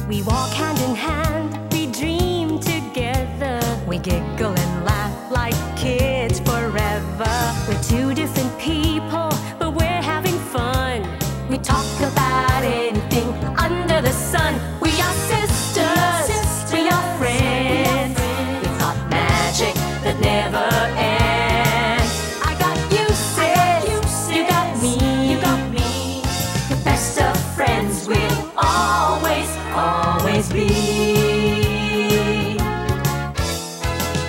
We walk hand in hand, we dream together. We giggle and laugh like kids forever. We're two different people, but we're having fun. We talk about anything under the sun. We are sisters, we are friends. We've got magic that never ends. I got you, sis, you got me. The best of friends we'll always be.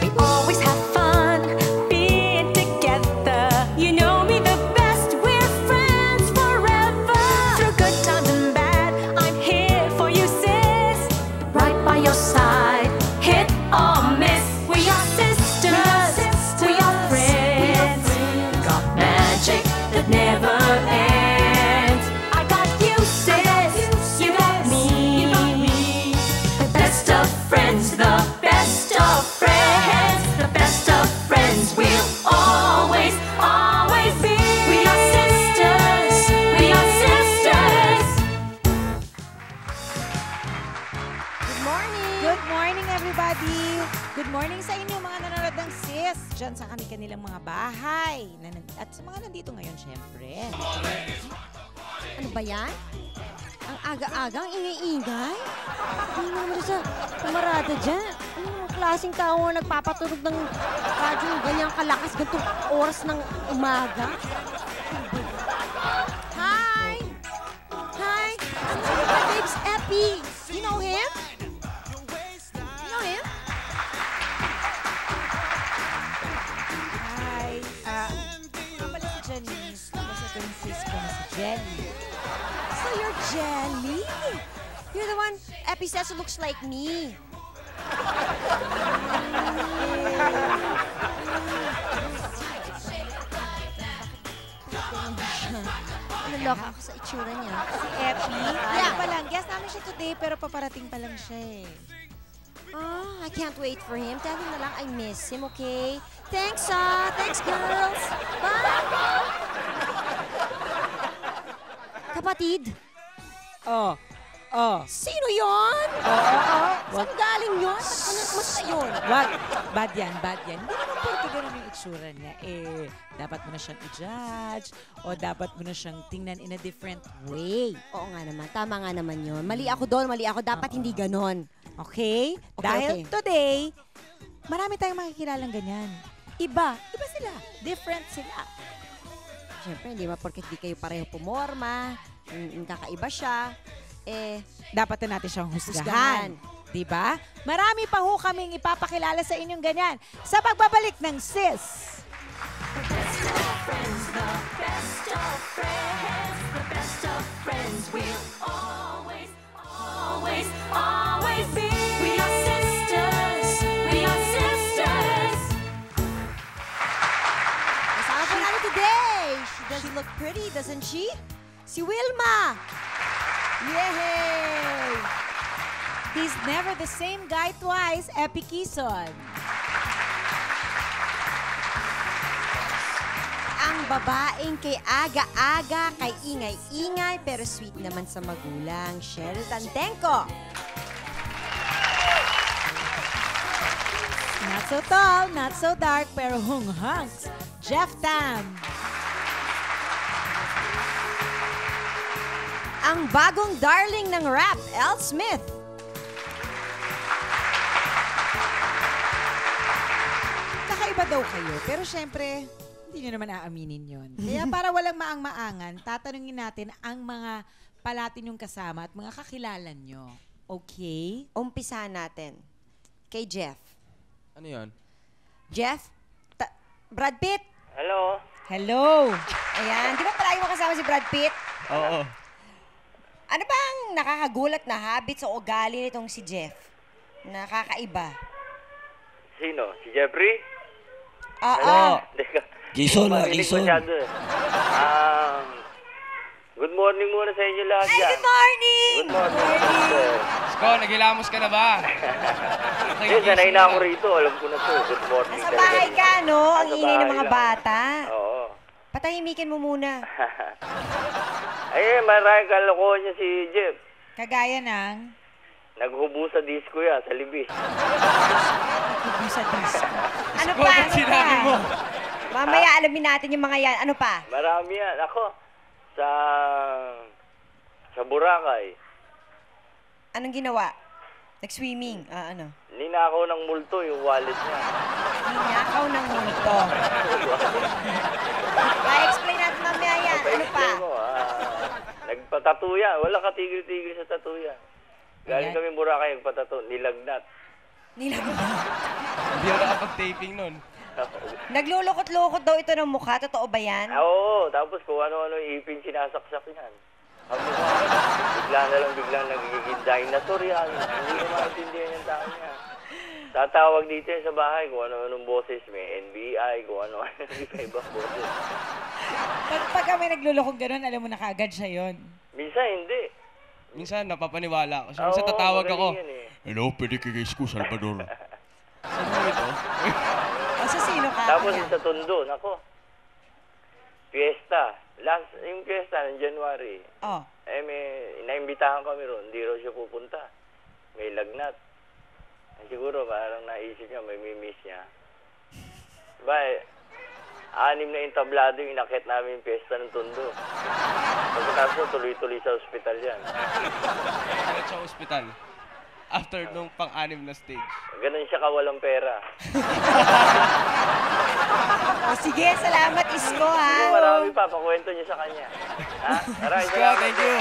We always have fun being together. You know me the best, we're friends forever. Through good times and bad, I'm here for you, sis. Right by your side, hit or miss. We are sisters, we are friends. Got magic that never ends. I got you, sis, you got me. The best of friends, the best of friends, the best of friends we'll always be. We are sisters, we are sisters. Good morning! Good morning, everybody! Good morning sa inyo, mga nanonood ng sis. Diyan sa kanilang mga bahay. At sa mga nandito ngayon, syempre. Ano ba yan? Ang aga-aga, ang ingay-ingay? Ano naman sa kamarada dyan? Anong klaseng tao ang nagpapatunog ng radyo ng ganyang kalakas gantong oras ng umaga? Hi! Hi! My babe's Epi! You know him? You know him? Hi! Ano pala si Janice? Tapos ito yung sis ko na si Jelly. So you're Jelly? You're the one Epi says looks like me. Naloka ako sa itsura niya. Si Epi. Kaya pa lang, guest namin siya today pero paparating pa lang siya eh. Oh, I can't wait for him. Tell him na lang I miss him, okay? Thanks, thanks, girls. Bye! Kapatid, sino yon? Saan galing yon? Ano mas yun? Wag. Bad yan, bad yan. Hindi naman porke ganun yung itsura niya. Eh, dapat mo na siyang i-judge o dapat mo na siyang tingnan in a different way. Oo nga naman, tama nga naman yun. Mali ako doon, mali ako. Dapat hindi ganon. Okay? Dahil today, marami tayong makikilalang ganyan. Iba sila. Different sila. Siyempre, hindi ba porket di kayo pareho pumorma, kakaiba siya, eh, Dapat na natin siyang husgahan. Diba? Marami pa ho kaming ipapakilala sa inyong ganyan sa pagbabalik ng sis. The best of friends, the best of friends, the best of friends we'll always be. We are sisters, we are sisters. kasama po namin today. She does look pretty, doesn't she? Si Wilma! Yay! He's never the same guy twice, Epi Quezon. Ang babaeng kay aga-aga, kay ingay-ingay, pero sweet naman sa magulang, Cheryl Tantenko. Not so tall, not so dark, pero hung-hunks, Jeff Tam. Ang bagong darling ng rap, Elle Smith. Kakaiba daw kayo, pero syempre, hindi nyo naman aaminin yon. Kaya para walang maang-maangan, tatanungin natin ang mga palati nyong kasama at mga kakilala nyo. Okay? Umpisahan natin. Kay Jeff. Ano yun? Jeff? Brad Pitt? Hello? Hello! Ayan. Di ba palagi mo kasama si Brad Pitt? Oo. Ano bang nakakagulat na habits o ugali nitong si Jeff? Nakakaiba. Sino? Si Jeffrey? Oo. Jason na, Makinig Jason. masyado eh. Good morning muna sa inyo lahat Ay, dyan. good morning! Good morning. Sir. Sko, nagilamos ka na ba? Yun, sanay na ako rito. Alam ko na to. Good morning. Nasa talaga. bahay ka, no? Ang Nasa ingay ng bahay mga lang. bata. Oo. Patahimikin mo muna. Ay, maraming kalokohan niya si Jeff. Kagaya ng... Naghubo sa disco yan, sa libis. Sa disco. Ano Ko, pa? ba't sinabi mo? Mamaya alamin natin yung mga yan. Ano pa? Marami yan. Ako, sa Boracay, Anong ginawa? Nag-swimming? Ano? ninakaw ng multo yung wallet niya. Ninakaw ng multo. Pa-explain natin mamaya yan. Ano pa? Pa-explain mo, nagpatato yan. Wala katigil-tigil sa tattoo yan. Galing kami Boracay, nagpatato, nilagnat. Nilagnat. Hindi ako nakapag-taping nun. Naglulukot-lukot daw ito ng mukha. Totoo ba yan? Oo, tapos kung ano-ano yung ipin sinasaksak yan. Sabi ko, biglang nagiging dinosaur yan. Hindi ko maintindihan yung tao niya. Tatawag dito yan sa bahay kung ano-anong boses. May NBI, kung ano-ano. Iba-ibang boses. Pag kami naglulokong gano'n, alam mo na kaagad siya yon. Minsan hindi. Minsan, napapaniwala ako. So, Oo, minsan tatawag ako. magaling yan eh. Hello, pwede kikis ko, Salvador. Sino ito? O sa sino ka? Tapos Kaya? sa Tondo, nako. Fiesta. Yung fiesta ng January. Oh. May naimbitahan kami ron. Hindi raw siya pupunta. May lagnat. Siguro parang naisip niya, may miss niya. Diba, 6 na entablado yung inakit namin yung fiesta ng Tondo. Pagkatapos tuloy-tuloy sa ospital yan. Kahit sa ospital. After nung pang-anim na stage. Ganun siya kawalang pera. O sige, salamat Isko ha. Marami pa, pakwento niyo sa kanya. Ha? Maraming Isko, salamat. thank you.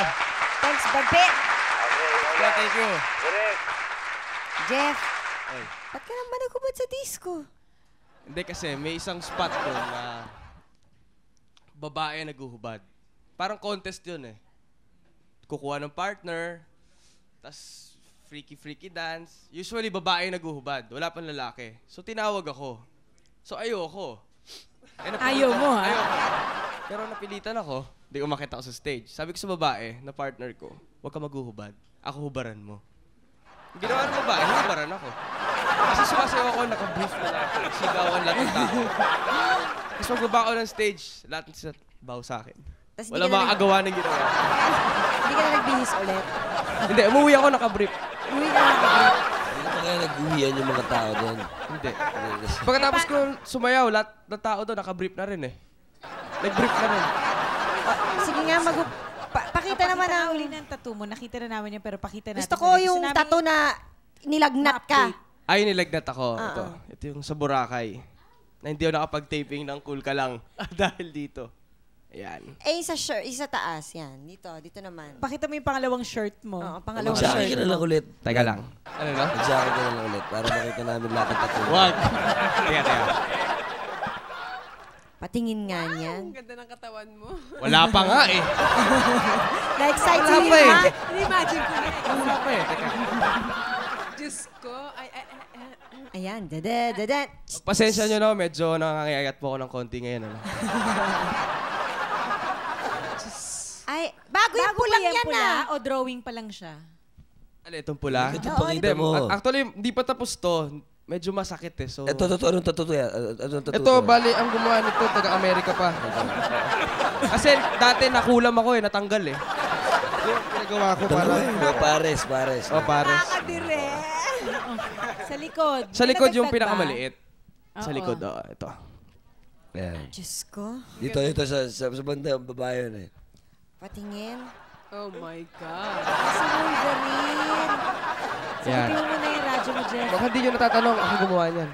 Thanks, Babet. Okay, Isko, thank you. Correct. Jeff, Ay. ba't ka naman nagubad sa disco? Hindi kasi, may isang spot doon na babae naguhubad. Parang contest yun eh. Kukuha ng partner, tas freaky dance. Usually, babae naguhubad. Wala pang lalaki. So, tinawag ako. So, ayoko. Ayaw mo, ha? Ayoko. Pero napilitan ako. Hindi umakit ako sa stage. Sabi ko sa babae, na partner ko, huwag ka maghuhubad. Ako hubaran mo. Yung ginawa ng babae, hubaran ako. Kasi sumasayaw ako, naka-brief na lang ako. Sigawan lahat ng tao. Tapos magbaba ako ng stage, lahat sa baw sa akin. Tas Wala makakagawa ng ginawa. Hindi ka na nagbihis ulit. Hindi, umuwi ako naka-brief. Uwi ka na. Hindi pa kaya nag-uwian yung mga tao doon. Hindi. Pagkatapos ko sumayaw, lahat ng tao doon naka-brief na rin eh. Nag-brief na rin. Sige nga, pakita naman ang... uli ng tattoo mo. Nakita na namin yan, pero pakita natin. Gusto ko yung tattoo na nilagnat ka. Ay, nilagnat ako. Oo. Ito yung sa Boracay. Na hindi ako nakapag-taping ng Cool Ka Lang. Dahil dito. Ayan. Eh, sa shirt, isa taas. Yan. Dito naman. Pakita mo yung pangalawang shirt mo. Oo, pangalawang Magsakay ka shirt na lang mo. ulit. Teka lang. Ano na? Magsakay ka na lang ulit para makita namin lahat ng tattoo. Wag. Teka. Patingin nga niyan. Ang ganda ng katawan mo. Wala pa nga eh. Na-excite Wala si pa eh. Lima. Imagine ko na. Wala pa eh. Teka. Diyos ko. Ayan, dada. Pasensya nyo na, medyo nangangayayat po ako ng konti ngayon. Ano? Ay, bago yung pulang yan pula, ah. o drawing pa lang siya? Ano, itong pula? Ito pakita mo. Actually, hindi pa tapos to. Medyo masakit eh. So, Ito, anong tattoo yan? Anong tattoo ito, bali, ang gumawa nito, taga-Amerika pa. Kasi dati nakulam ako eh, natanggal eh. Yung pinagawa ko para... Pares. Oh, pares. Kakadire. Sa likod. Sa likod yung Nadagdag ba? pinakamaliit. Sa Oo. likod, ito. Yan. Diyos ko. Dito sa banda, ang babae yun eh. Patingin. Oh my God. Si Wolverine. Yan. Sabihin mo na yung radyo mo, Jeff. Baka hindi nyo natatanong, ako gumawa niyan.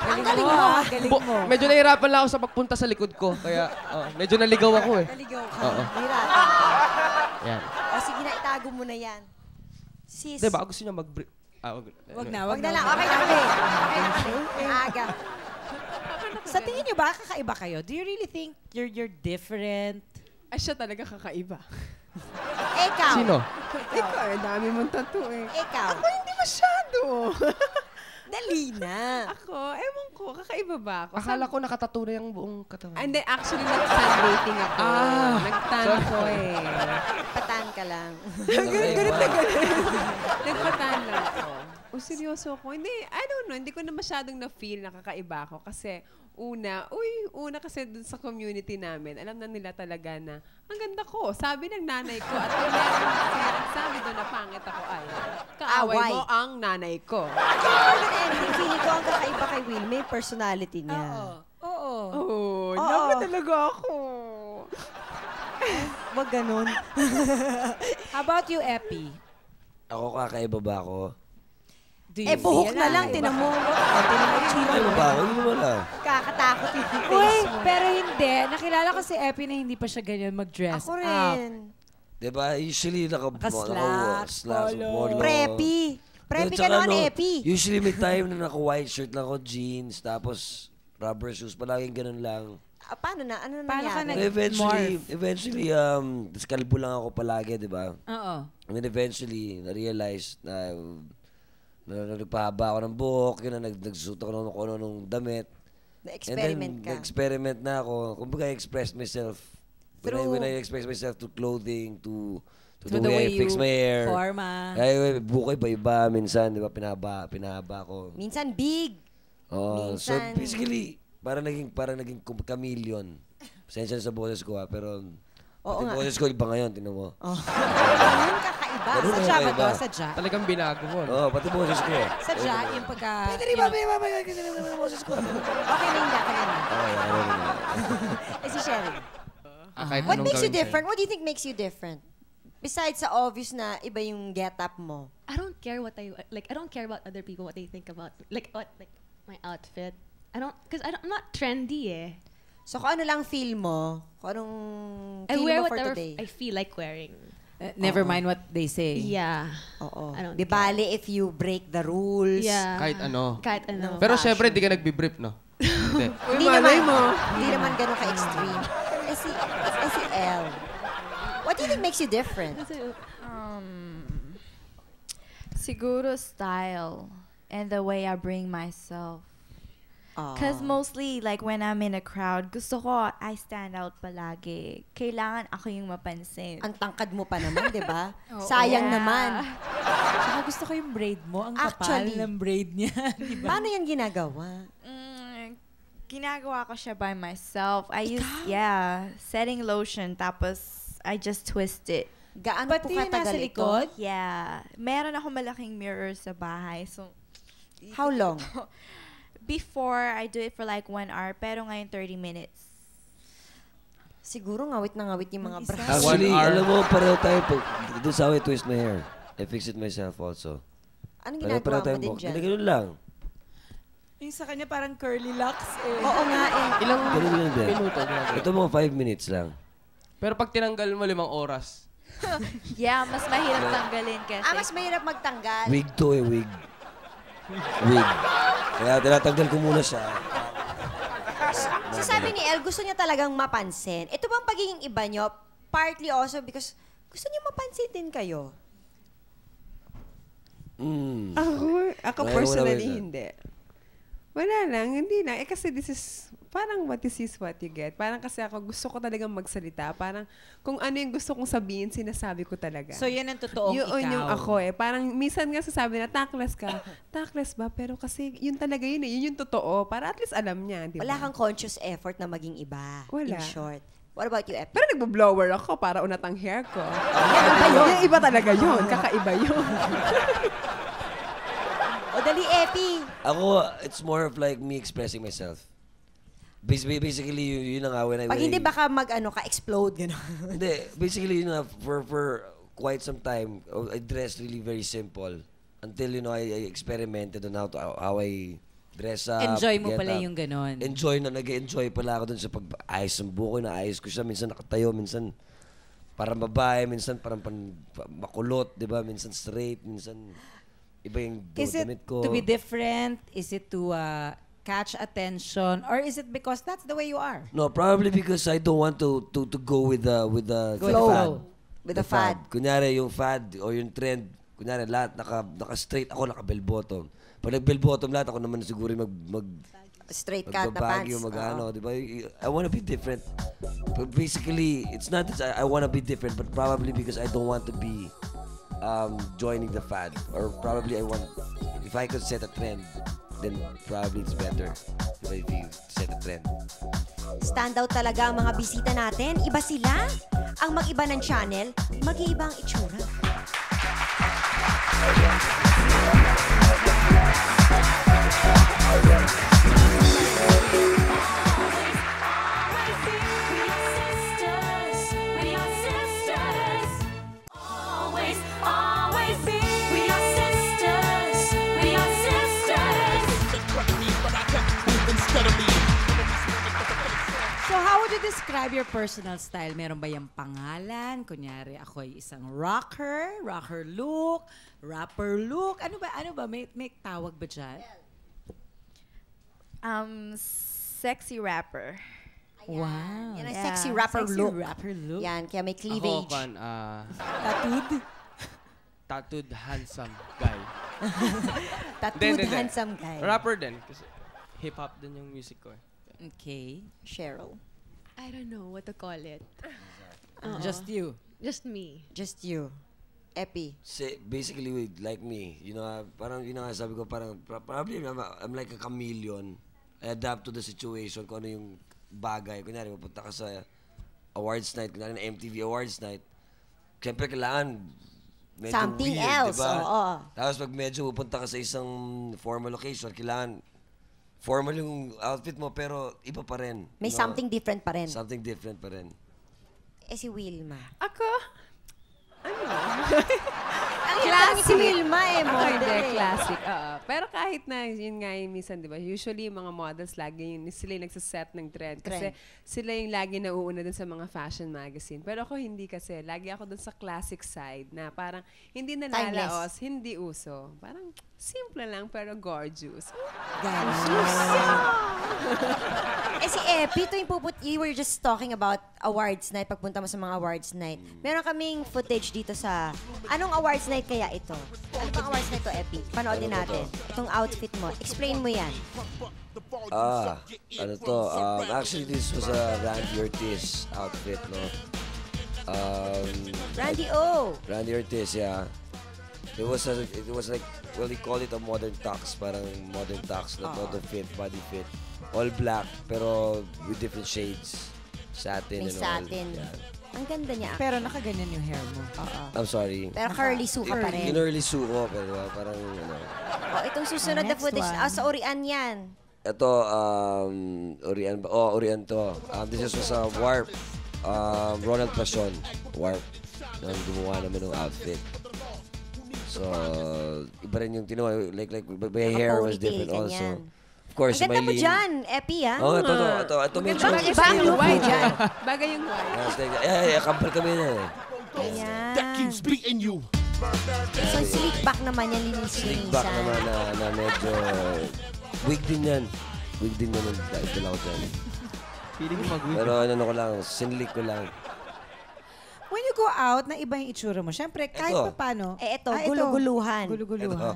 Ang galing mo. Galing mo. Medyo nahirapan lang ako sa pagpunta sa likod ko. Kaya, medyo naligaw ako eh. Naligaw ka. Oo. Hirapan ka. Yan. O sige na, itago mo na yan. Sis. Hindi, baka gusto niya mag-brief. Wag na, Wag na lang. Okay na kami. Okay na kami. Aga. Sa tingin niyo ba, kakaiba kayo? Do you really think you're different? Ay, siya talaga kakaiba. Ikaw. Sino? Ikaw, dami mong tattoo eh. Ikaw. Ako hindi masyado. Dali na. Ako, ewan ko, kakaiba ba ako? Akala ko nakatattoo na yung buong katawan. And then, actually, nag-sunbathing ako. Nag-tan ako eh. Patan ka lang. Ganun na ganun. Nagpatan lang ako. O, seryoso ako. Hindi, I don't know. Hindi ko na masyadong na-feel na kakaiba ako. Kasi, Una kasi dun sa community namin, alam na nila talaga na, ang ganda ko, sabi ng nanay ko, at kung meron sila nagsabi doon na pangit ako, ay, kaaway Away. mo ang nanay ko. More than anything, feeling ko ang kakaiba kay Will, may personality niya. Oo. Oh, love na talaga ako. Wag ganun. How about you, Epi? Ako kakaiba ba ako? Do you Buhok feel na lang, tinan mo. Tinan mo yung tsura Kakaiba mo. ba ako? Hindi mo lang. Kakatakot yung face Uy, mo. pero hindi. Nakilala ko si Epi na hindi pa siya ganyan mag-dress Ako up. rin. Diba? Usually, Naka-slacks, polo. polo. Preppy. Preppy ka Tsaka naman, Epi. Usually may time na naka-white shirt lang ako, jeans, tapos rubber shoes. Palaging ganun lang. Paano na? Ano na Paano ka nangyari? Eventually, kalbo lang ako palagi, di ba? Oo. And then eventually, na-realize na nagpahaba ako ng buhok, yun na nagsuot ako ng kung ano damit. Na-experiment And then, ka. na-experiment na ako. Kumbaga, I expressed myself. Through- When I express myself to clothing, to To the way I fix you my hair. forma. Ay, buko iba-iba. Minsan, di ba, pinahaba ko. Minsan big. Oh, so Minsan- basically, parang naging chameleon. Pasensya na sa boses ko pero Oo pati nga. boses ko iba ngayon, tinan mo. Ganun kakaiba. Ganun Sadya ba kakaiba. to? Sadya? Talagang binago mo. no? Oo, pati boses ko. Sadya, yung pagka... Pwede ba, kasi naman boses ko. Okay na hindi ka na. Eh si Sherry. Kahit What anong makes you gawin sa'yo. different? What do you think makes you different? Besides sa obvious na iba yung get-up mo. I don't care what I like. I don't care about other people, what they think about like my outfit. I'm not trendy eh. So kung ano lang feel mo, kung anong I feel wear mo for whatever today. I feel like wearing. Never mind what they say. Yeah. Oo. I don't Di bali if you break the rules. Yeah. Kahit ano. Kahit ano. Pero syempre, di ka nagbibrief, no? Hindi. Hindi naman, hindi naman ganun ka-extreme. Si Elle. What do you think makes you different? Siguro style and the way I bring myself. Because mostly, like, when I'm in a crowd, gusto ko, I stand out palagi. Kailangan ako yung mapansin. Ang tangkad mo pa naman, di ba? Sayang Yeah. naman. Saka gusto ko yung braid mo. Ang kapal Actually. ng braid niya. Di ba? Paano yan ginagawa? Ginagawa ko siya by myself. I use, setting lotion, tapos I just twist it. Gaano po Pati yung katagal nasa ito? likod? Yeah. Meron ako malaking mirror sa bahay. So, How long? before, I do it for like 1 hour, pero ngayon 30 minutes. Siguro ngawit na ngawit yung mga bra. Actually, 1 hour. alam mo, pareho tayo. Doon sa how I twist my hair. I fix it myself also. Anong Pareho ginagawa mo tayo din buhok. dyan? Ganun lang. Yung sa kanya parang curly locks eh. Oo nga eh. Ilang Ganun lang din. minuto ginagawa? Ito mga 5 minutes lang. Pero pag tinanggal mo 5 oras, Yeah, mas mahirap tanggalin kasi. Mas mahirap magtanggal. Wig to eh, wig. Wig. Kaya tinatanggal ko muna siya. So sabi ni Elle, gusto niya talagang mapansin. Ito bang pagiging iba niyo? Partly also because gusto niyo mapansin din kayo. Ako Wala, personally, wala. hindi. Wala lang, hindi lang. Kasi this is, parang what is what you get. Parang kasi ako, gusto ko talagang magsalita. Parang kung ano yung gusto kong sabihin, sinasabi ko talaga. So yan ang totoong yun ikaw. yung ako eh. Parang minsan nga sasabi na, takles ka. Takles ba? Pero kasi yun talaga yun eh. Yun yung totoo. Para at least alam niya, di ba? Wala kang conscious effort na maging iba. Wala. In short. What about you, Epi? Pero nagbo-blower ako para unatang hair ko. Yung iba talaga yun. Kakaiba yun. O dali, Epi. Ako, it's more of like me expressing myself. Basically, yun na nga when I... Pag when hindi I- baka explode gano'n. Hindi, basically, yun na, for quite some time, I dressed really very simple. Until, I experimented on how I dress up. Enjoy mo get pala up. yung ganon. Nag-enjoy pala ako dun sa pag-ayos ng buko, naayos ko siya. Minsan nakatayo, minsan parang babae, minsan parang makulot, di ba? Minsan straight, minsan iba yung Is it damit ko. to be different? Is it to catch attention? Or is it because that's the way you are? No, probably because I don't want to go with the Go with the fad. flow. With the fad. Kunyari yung fad o yung trend, kunyari lahat naka-straight ako, naka-bell bottom. Pag nag-bell bottom lahat, ako naman siguro yung Straight cut na pants. magbabagyo, mag-ano, di ba? I want to be different. But basically, it's not that I want to be different, but probably because I don't want to be joining the fad. Or probably if I could set a trend, then probably it's better if you set a trend. Standout talaga ang mga bisita natin. Iba sila. Ang mag-iba ng channel, mag-iiba ang itsura. So how would you describe your personal style? Meron ba yung pangalan? Kunyari, ako ay isang rocker look, rapper look. Ano ba? May tawag ba dyan? Sexy rapper. Wow. Yan ang Yeah. sexy rapper Sexy look. rapper look. Yan, kaya may Ako, cleavage. tattooed handsome guy. Tattooed, Hindi. handsome guy. Rapper din. Kasi hip-hop din yung music ko eh. Okay. Cheryl. I don't know what to call it. Just you. Just me. Just you. Epi. Basically, like me, parang yun nga sabi ko, parang probably I'm like a chameleon. I adapt to the situation, kung ano yung bagay. Kunyari, mapunta ka sa awards night, kunyari na MTV Awards night. Siyempre, kailangan medyo Something weird, else, diba? oo. Tapos pag medyo pupunta ka sa isang formal location, kailangan formal yung outfit mo, pero iba pa rin. May something different pa rin. Something different pa rin. Si Wilma. Ako? Ang classic. Si Wilma Ako model hindi, eh. classic. Oo. Pero kahit na, yun nga yung minsan, di ba? Usually, yung mga models, lagi sila yung nagsaset ng trend. Kasi sila yung lagi nauuna dun sa mga fashion magazine. Pero ako hindi kasi. Lagi ako dun sa classic side na parang hindi nalalaos, hindi uso. Parang simple lang pero gorgeous. Si Epi, ito yung you were just talking about awards night, pagpunta mo sa mga awards night. Meron kaming footage dito sa, anong awards night kaya ito? Ano pang awards night to, Epi? Panoodin natin. Itong outfit mo. Explain mo yan. Ano to? Actually, this was a Randy Ortiz outfit, no? Randy O. Randy Ortiz, yeah. It was like, well, they call it a modern tux, parang modern tux na todo fit, body fit. All black, pero with different shades. Satin May and all. satin. Yeah. Ang ganda niya. Pero nakaganyan yung hair mo. I'm sorry. Pero curly suka pa rin. Inorly suko, pero parang, Itong susunod na Next footage, one. sa Orian yan. ito, Orian ba? Oh, Orian to. This was a Warp. Ronald Pasion. Warp. Nang gumawa naman ng outfit. So, iba rin yung tinawa. Like, my hair was different Ponytail, also. ganyan. Of course, Ang ganda mo Maylene- dyan, Epi, ha? Oh, ito medyo. Bagay iba ang look mo dyan. Bagay yung white. Kampal kami na eh. Ayan. beating you. So, slick back naman yan, linis-linisan. Back naman na medyo, wig din yan. Wig din yan ang dala ko dyan. Feeling ko mag-wig. Pero ano ko lang, sinlik ko lang. When you go out, na iba yung itsura mo. Siyempre, kahit Ito. pa paano. Ito, guluguluhan. Guluguluhan.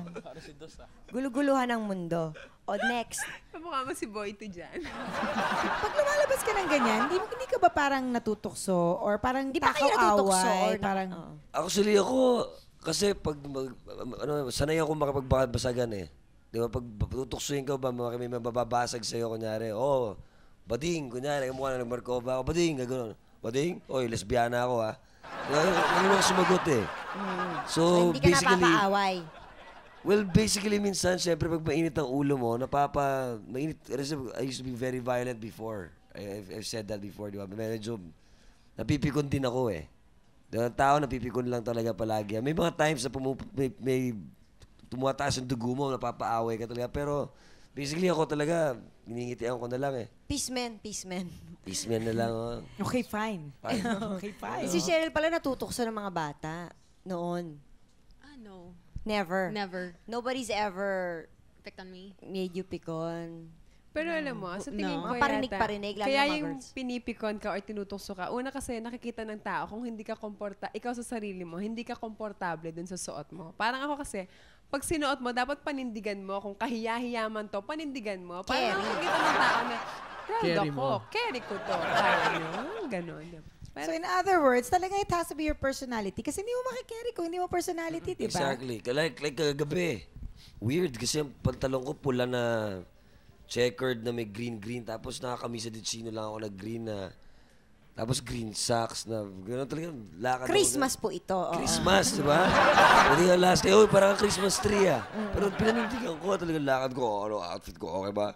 Guluguluhan ng mundo. O, next. Mukha mo si Boyto dyan. Pag lumalabas ka ng ganyan, hindi ka ba parang natutukso? Or parang Di ba kayo natutukso? Or Parang, Actually ako, kasi pag, sanay ako makapagbasagan eh. Di ba, pag tutuksuin ka ba, may mababasag sa'yo, kunyari, bading, kunyari, mukha na nagmarkova ako, bading, gano'n. Bading? Oy, lesbiana ako ha. Ano lang sumagot eh. So, hindi ka basically, napapaaway. well, basically, minsan, syempre, pag mainit ang ulo mo, mainit, I used to be very violent before. I've said that before, di ba? Medyo, napipikon din ako eh. Ang tao, napipikon lang talaga palagi. May mga times na may tumataas yung dugo mo, napapaaway ka talaga. Pero, basically, ako talaga, hiningitian ko na lang eh. Peace man. Peace man na lang. okay, fine. Okay, fine. Si Cheryl pala natutukso ng mga bata noon. No. Never. Never. Nobody's ever Picked on me. made you pikon. Pero alam mo, sa tingin No. ko Mga parinig-parinig, lalo kaya mga yung girls. pinipikon ka or tinutukso ka, una kasi nakikita ng tao kung hindi ka ikaw sa sarili mo, hindi ka komportable dun sa suot mo. Parang ako kasi, pag sinuot mo, dapat panindigan mo. Kung kahiya-hiya man to, panindigan mo. Parang nakikita ng tao na, proud Carry ako, mo. carry ko to. Parang ganon. Diba? So in other words, talaga it has to be your personality. Kasi hindi mo makikarry kung hindi mo personality, di ba? Exactly. Like kagabi. weird kasi ang pantalon ko pula na checkered na may green, tapos nakakamisa din sino lang ako na green na tapos green socks na gano'n talaga lakad. Christmas po ito. Christmas, di ba? Pwede nga last day, parang Christmas tree Pero pinanindigan ko talaga lakad ko, outfit ko, okay ba?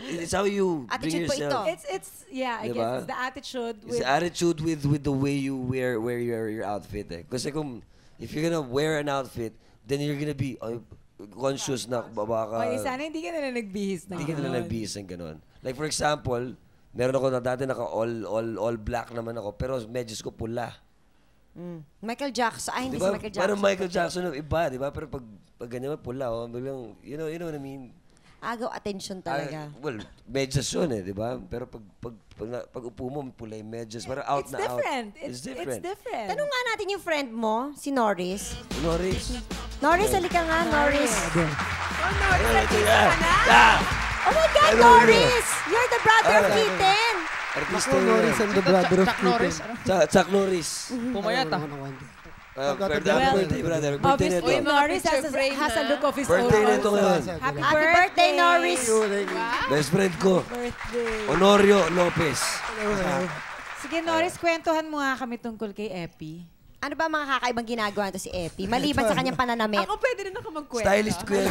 It's how you bring attitude yourself. po ito. It's I Diba? guess it's the attitude It's the attitude with the way you wear your outfit Kasi kung if you're gonna wear an outfit, then you're gonna be conscious na baka sana hindi ka na nagbihis na. hindi ka nila nagbihis ng ganun. Like for example, meron ako na dati naka all black naman ako pero medyas ko pula. Michael Jackson. Ay, hindi Diba? si Michael Jackson. Parang Michael Jackson yung iba, di ba? Pero pag ganyan pula, biglang, you know what I mean? Agaw attention talaga. Well, medyas yun di ba? Pero pag upo mo, pula yung medyas. Parang out It's na different. out. It's different. It's different. Tanong nga natin yung friend mo, si Norris. Norris. Norris, halika nga, Norris. Oh my God, Hello, Norris! You're the brother of Ethan. Artista Ako, Norris and the brother of Chuck Norris. Keaton. Chuck Norris. Pumayat ah. Birthday, brother. Birthday na Obviously, ito. Norris Picture frame has a na. look of his Birthday own. na ito ngayon. Happy Happy birthday, Norris. Thank you. Best friend ko, Birthday. Honorio Lopez. Sige, Norris, kwentuhan mo nga kami tungkol kay Epi. Ano ba mga kakaibang ginagawa nito si Epi? Maliban sa kanyang pananamit. Ako pwede rin ako magkwento. Stylist ko yan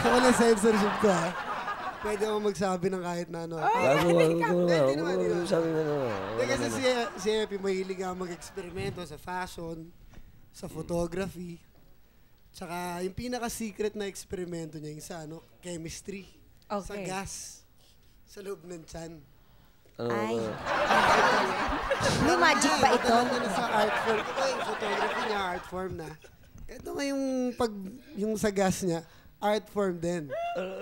Wala censorship ko ha. Pwede ako magsabi ng kahit na ano. Sabi mo na. Hindi kasi si Epi mahilig nga mag-eksperimento sa fashion, sa photography. Tsaka yung pinaka-secret na eksperimento niya yung sa chemistry. Sa Okay. gas. Sa loob ng tiyan. Ay. May magic ba ito? Sa art form. Ito yung photography niya, art form na. Ito nga yung sa gas niya, art form din.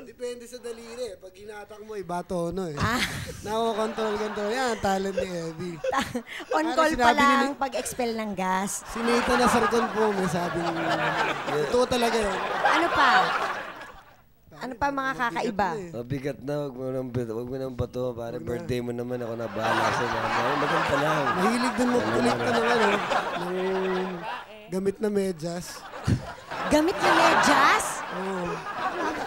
Depende sa daliri. Pag hinatak mo, iba tono eh. Nako-control. Yan, talent ni Evie. On Parang call pa sinabi lang ni- pag-expel ng gas. Si Nathan Nasarcon po, may sabi niya. Totoo talaga yun. Ano pa? Ano pa mga kakaiba? Mabigat na, wag mo nang bato. Pare, birthday mo naman ako na bahala sa mga. Maganda lang. Mahilig din magkulikta ng ng gamit na medyas. Gamit na medyas? Oo.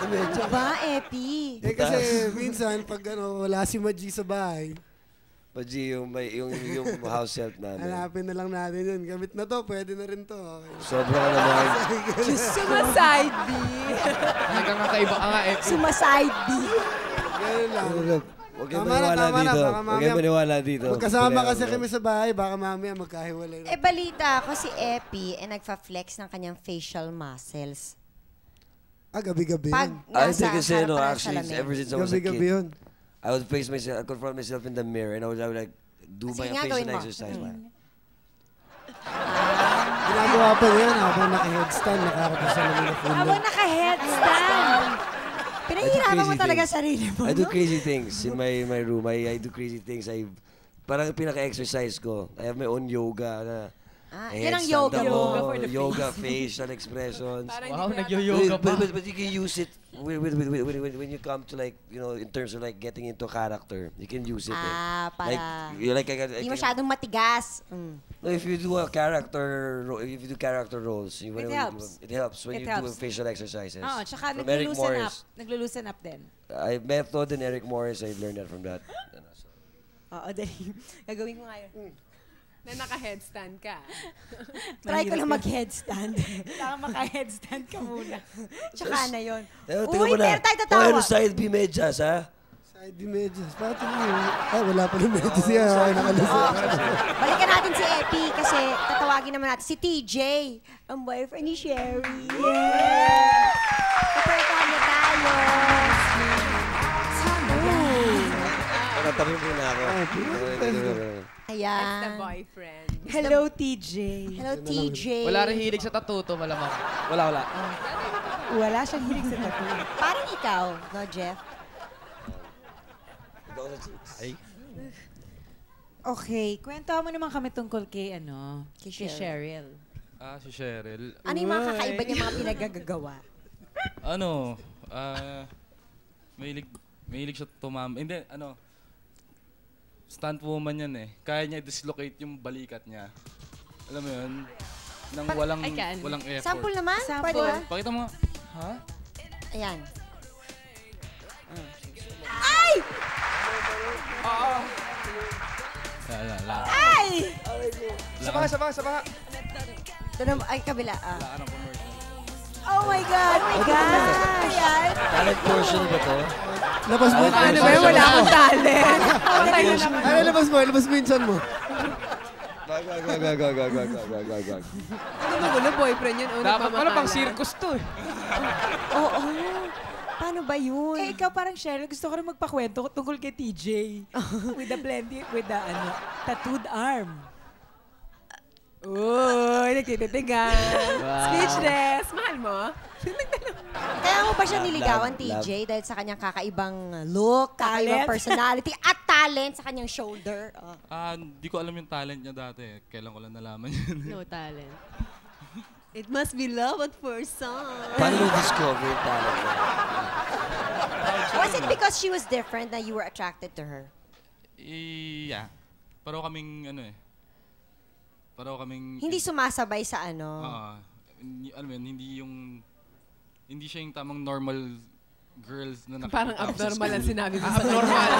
Ano ba, Epi? Kasi minsan, pag wala si Maji sa bahay, Paji, yung house help namin. hanapin na lang natin yun. Gamit na to, pwede na rin to. Okay. Sobra ka naman. Sumaside B. Talagang kakaiba ka nga eh. Sumaside B. Ganun lang. Huwag kayong Tama na, maniwala tama na. dito. Baka Huwag mamaya- kayong maniwala dito. Magkasama Pula- kasi kami sa bahay, baka mamaya magkahiwalay na. Balita ko si Epi nagfa-flex ng kanyang facial muscles. Gabi-gabi Pag yun. I nasa think kasi, harapan ng actually, salamin. ever since I was a Gabi-gabi kid, yun. I would face myself, I confront myself in the mirror, and I would like, do Sige my nga, gawin facial mo. exercise. Ginagawa pa yan habang naka-headstand, nakaharap sa lamin na full Habang naka-headstand. Pinahihirapan mo talaga sarili mo, I do no? crazy things in my room. I do crazy things. Parang pinaka-exercise ko. I have my own yoga na Yan ang headstand yoga ako, mo. Yoga for the yoga, facial expressions. Wow, nagyo-yoga pa. But you can use it when you come to like, in terms of like getting into character. You can use it. Para hindi masyadong matigas. No, if you do if you do character roles, It helps. It helps when It you helps. do facial exercises. Tsaka From Eric naglo-loosen up. Morris. Naglo-loosen up din. I method in Eric Morris. I learned that from that. Oo, dali. Gagawin ko ngayon. Na naka-headstand ka. Try ko lang mag-headstand. Saka maka-headstand ka muna. Tsaka na yun. Tingnan Uy, mo na. pero tayo tatawa. Ano side B medyas, ha? Side di medyas. Bakit yun? Wala pa rin medyas yan. Okay, nakalusot. Balikan natin si Epi kasi tatawagin naman natin si TJ, ang boyfriend ni Sherry. Yeah! Kapagkaan na tayo. Nakatabi muna ako. Ayan. That's the boyfriend. Hello, TJ. Hello, TJ. Wala rin hilig sa tattoo to, malamang. Wala. Wala siyang hilig sa tattoo. Parang ikaw, no, Jeff? Ay. Okay, kwento mo naman kami tungkol kay Kay Cheryl. Si Cheryl. Ano yung mga kakaiba niya mga pinagagagawa? Mahilig siya Hindi, stunt woman yan eh. Kaya niya dislocate yung balikat niya. Alam mo yun? Nang walang effort. Sample naman? Sample. Pwede ba? Pakita mo nga. Ha? Ayan. Ay! Wala. Ay! Saba. Ito na, ay, kabila. Wala ka ng commercial. Oh my God! Oh my God! Ayan. Talent portion ba to? Labas mo. Ano ba yun? Wala akong talent. Ano, labas mo yung son mo. Gag. Ano ba boyfriend yun? Dapat pala pang circus to eh. Oo. Paano ba yun? Eh, ikaw parang Cheryl, gusto ko rin magpakwento tungkol kay TJ. with the tattooed arm. Uy, nagtititigan. Wow. Speechless. Mahal mo? Kaya mo ba siya niligawan, TJ, dahil sa kanyang kakaibang look, kakaibang Talent. personality, at talent sa kanyang shoulder? Oh. Hindi ko alam yung talent niya dati. Kailan ko lang nalaman yun. No talent. It must be love at first sight. Paano mo discover yung talent mo? Was it because she was different that you were attracted to her? Yeah. Pareho kaming Hindi sumasabay sa ano? alam mo yun, hindi siya yung tamang normal girls na nakikita Parang ko sa abnormal ang school. sinabi mo sa Abnormal.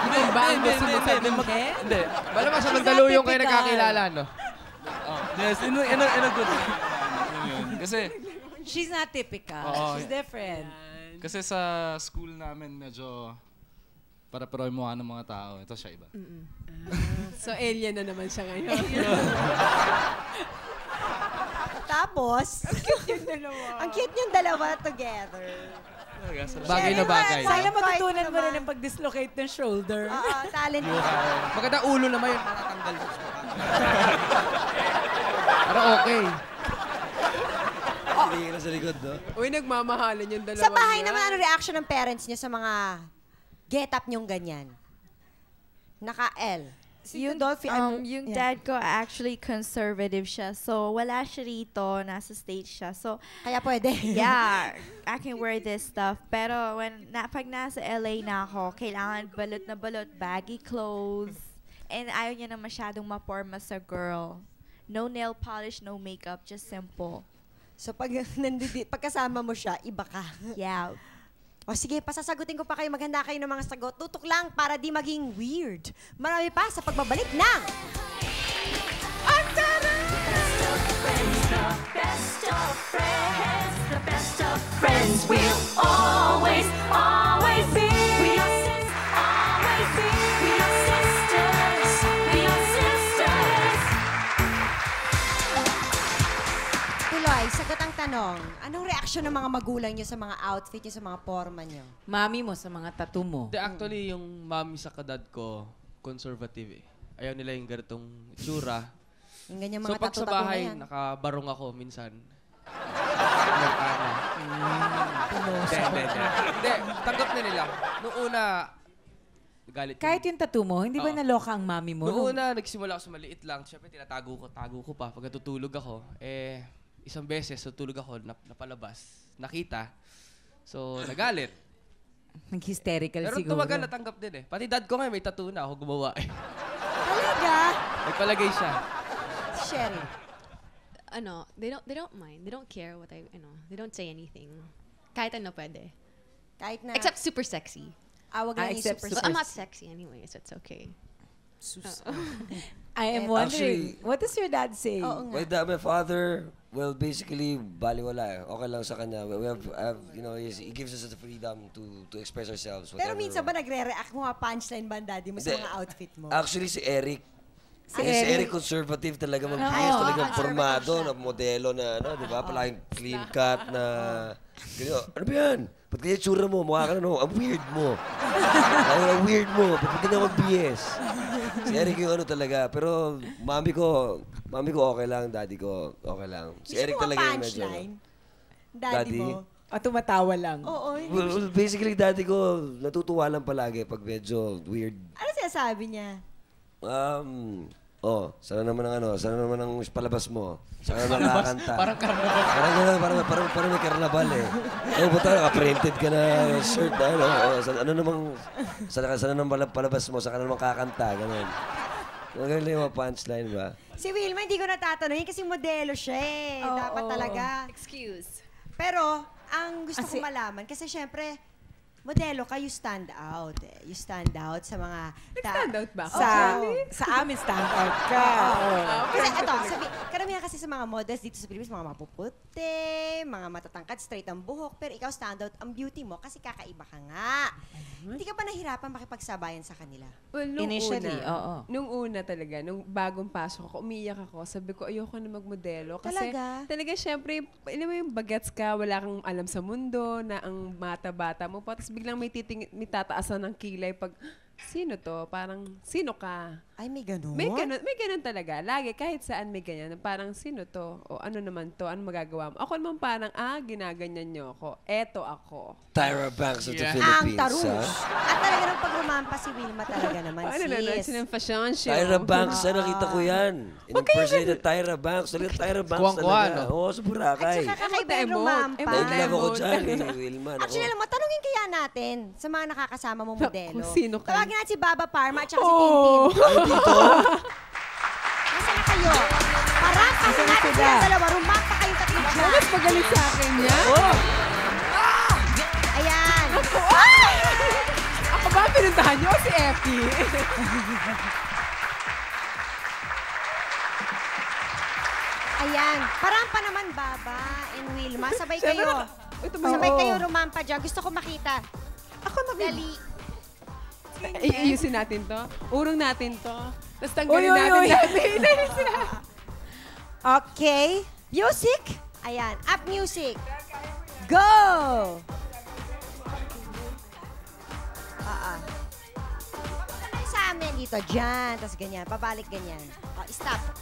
Hindi ba ang gusto mo sabihin? Hindi. Malamang sa Mandaluyong kayo nagkakilala, no? Yes, in a good way. Yun. Kasi, She's not typical. Oo. She's different. kasi sa school namin medyo para-pero yung mukha ng mga tao. Ito siya iba. So, alien na naman siya ngayon. Tapos, ang cute yung dalawa together. Bagay na bagay. Sana Quite matutunan mo naman. rin ang pag-dislocate ng shoulder. Oo, talent. Maganda ulo naman yun, matatanggal mo. Parang okay. Hindi ka na sa likod, no? Uy, nagmamahalan yung dalawa Sa bahay niya. naman, ano reaction ng parents niyo sa mga get-up niyong ganyan? Naka-L. Yung, Dolphy, yung dad ko actually conservative siya. So, wala siya rito. Nasa stage siya. So, Kaya pwede. yeah, I can wear this stuff. Pero pag nasa LA na ako, kailangan balot na balot, baggy clothes. And ayaw niya na masyadong maporma sa girl. No nail polish, no makeup, just simple. So pag pagkasama mo siya, iba ka. Yeah. O sige, pasasagutin ko pa kayo. Maghanda kayo ng mga sagot. Tutok lang para di maging weird. Marami pa sa pagbabalik ng... Ang Best of friends, the best of friends will always, always be. We are always be. We are sisters. We are sisters. Tuloy, sagot ang tanong. Anong reaksyon ng mga magulang niyo sa mga outfit niyo, sa mga forma niyo? Mami mo sa mga tattoo mo. Actually, yung mami sa kadad ko, conservative eh. Ayaw nila yung ganitong itsura. Yung ganyan So mga pag sa tattoo-tattoo na bahay, yan. nakabarong ako minsan. Hindi, tanggap na nila. Noong una, galit. Kahit yung tattoo mo, hindi ba Oo. naloka ang mami mo? Noong una, nagsimula ako sa maliit lang. Siyempre, tago ko pa. Pag natutulog ako, isang beses, natutulog ako, napalabas. Nakita. So, nagalit. Nag-hysterical Pero siguro. tumagal, natanggap din eh. Pati dad ko nga, may tattoo na ako gumawa eh. Talaga? Nagpalagay siya. Sherry. They don't mind. They don't care what they don't say anything. Kahit ano pwede. Kahit na... Except super sexy. Wag lang yung except super But I'm not sexy anyway, so it's okay. I am wondering, what does your dad say? Oo nga. My father, well, basically, baliwala eh. Okay lang sa kanya. We have he gives us the freedom to express ourselves. Pero whatever. minsan ba nagre-react mo nga punchline ba ang daddy mo sa Hindi. mga outfit mo? Actually, si Eric. Si Si Eric. Eric conservative talaga mag-dress, talagang formado, na modelo na di ba? Palaging clean cut na, ganyan, ano ba yan? Ba't kaya tsura mo? Mukha ka na, no? Ang weird mo. Ang weird mo. Ba't ka na mag-BS? Si Eric yung ano talaga. Pero mami ko okay lang, daddy ko okay lang. Si Eric talaga yung medyo. punchline? Daddy mo? O tumatawa lang? Oo. Well, basically, daddy ko natutuwa lang palagi pag medyo weird. Ano sinasabi niya? Sana naman ang palabas mo. Sana naman nakakanta. Parang karnaval. Parang may karnaval eh. Buta, naka-printed ka na shirt na ano. Sana naman palabas mo, saka naman kakanta, ganun. Magaling yung mga punchline ba? Si Wilma, hindi ko natatanungin kasi modelo siya eh. Dapat talaga. Excuse. Pero, ang gusto ko malaman, kasi syempre, modelo ka, you stand out. You stand out sa mga... Stand out ba? Sa amin, stand out ka. Kasi ito, karamihan kasi sa mga models dito sa Pilipinas, mga mapuputi, mga matatangkad, straight ang buhok, pero ikaw stand out ang beauty mo kasi kakaiba ka nga. Hindi ka ba nahirapan makipagsabayan sa kanila? Well, nung Initially, una, oo. Nung una talaga, nung bagong pasok ako, umiyak ako. Sabi ko, ayoko na magmodelo. Kasi talaga, syempre, alam mo yung bagets ka, wala kang alam sa mundo, na ang mata-bata mo pa. Tapos biglang may tataasan ng kilay pag, sino to? Parang, sino ka? Ay, may ganun? May ganun talaga. Lagi, kahit saan may ganyan. Parang, sino to? O ano naman to? Ano magagawa mo? Ako naman parang, ginaganyan niyo ako. Eto ako. Tyra Banks of the Ang Philippines, tarus. ha? At talaga nang pag-rumampa si Wilma talaga naman, Ano na, sis. ng fashion show. Tyra Banks, nakita ko yan. In-impersonate na Tyra Banks. Talaga Tyra Banks Kuwang-kuwa, talaga. no? Oo, sa Boracay. At saka kakaiba yung rumampa. Naiblog ako dyan, Wilma. Nako. Actually, alam mo, tanungin kaya natin sa mga nakakasama mong modelo. Kung sino ka. Tawagin natin si Baba Parma at saka si Tintin. Ay, dito? Nasaan na kayo? Parampasin natin sila dalawa. Rumampa kayong tatlo dyan. Mas magaling sa akin yan. Ayan. Ako ba pinuntahan niyo o si Effie? Ayan. Parampa naman, Baba and Wilma. Sabay kayo. Sabay kayo rumampa dyan. Gusto ko makita. Ako na. Dali. Iayusin natin to. Urong natin to. Tapos tanggalin natin. Okay. Music. Ayan. Up music. Go! Sa amin dito. Dyan. Tapos ganyan. Pabalik ganyan. Stop.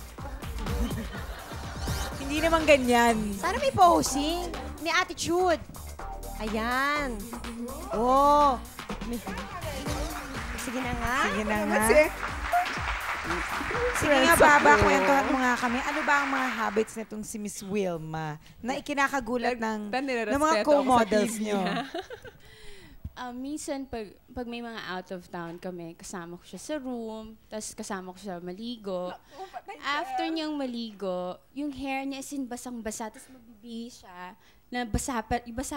Hindi naman ganyan. Sana may posing. May attitude. Ayan. Oh. Sige na nga. Sige na nga. Sige nga, Baba, kwentuhan mo nga kami. Ano ba ang mga habits nitong si Miss Wilma na ikinakagulat ng mga co-models nyo? Minsan, pag may mga out of town kami, kasama ko siya sa room, tapos kasama ko siya maligo. After niyang maligo, yung hair niya is basang-basa, tapos mabibihis siya, na basa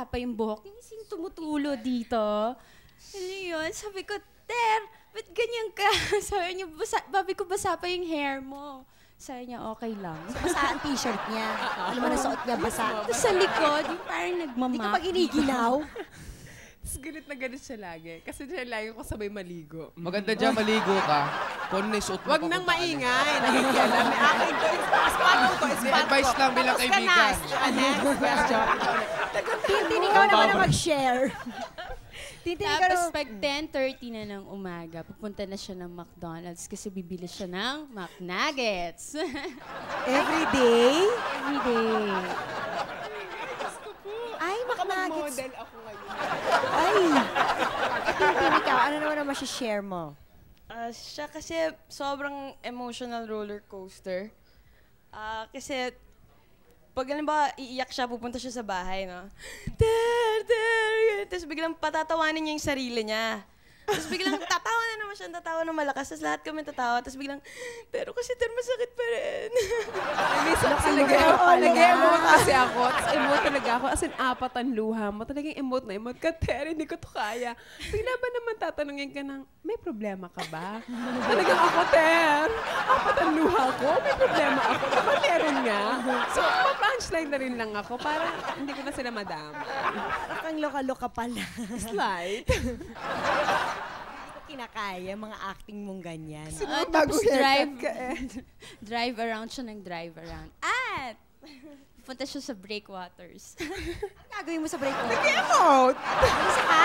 pa yung buhok. Yung isang tumutulo dito. Ano yun? Sabi ko, Ter, ba't ganyan ka? Sabi niya, babi ko, basa pa yung hair mo. Sabi niya, okay lang. Basa ang t-shirt niya. Ano man ang suot niya, basa. Tapos sa likod, yung parang nagmamap. Hindi ka pa giniginaw? Tapos galit siya lagi. Kasi siya lagi ko sabay maligo. Maganda dyan, maligo ka. Kung ano yung suot mo, Wag nang maingay. Nakikialam. May akin ko. Spot ko. Advice lang bilang kaibigan. Next question. Tintin, ikaw naman na mag-share. Tapos pag 10:30 na ng umaga, pupunta na siya ng McDonald's kasi bibili siya ng McNuggets. Every day? Every day. Ay, McNuggets. Model ako ngayon. Ay! Tintin, ikaw, ano naman ang masishare mo? Siya kasi sobrang emotional roller coaster. Kasi pag halimbawa iiyak siya, pupunta siya sa bahay, no? Tapos biglang patatawanin niya yung sarili niya. Tapos biglang tatawa na naman siya, tatawa na malakas. Tapos lahat kami tatawa. Tapos biglang, pero kasi masakit pa rin. Minsan kasi nag-emote kasi ako. Tapos emote talaga ako. As in, apat ang luha mo. Talagang emote na emote ka. Ter, hindi ko to kaya. Bigla ba naman tatanungin ka ng, may problema ka ba? Talagang ako, Ter. Apat ang luha ko. May problema ako. Diba meron nga? So, ma-punchline na rin lang ako. Parang hindi ko na sila madama. Parang loka-loka pala. Slight. Kinakaya, mga acting mong ganyan. Tapos drive around siya ng drive around. At pupunta siya sa breakwaters. Gagawin mo sa breakwaters? Nag-emote! Isa ka?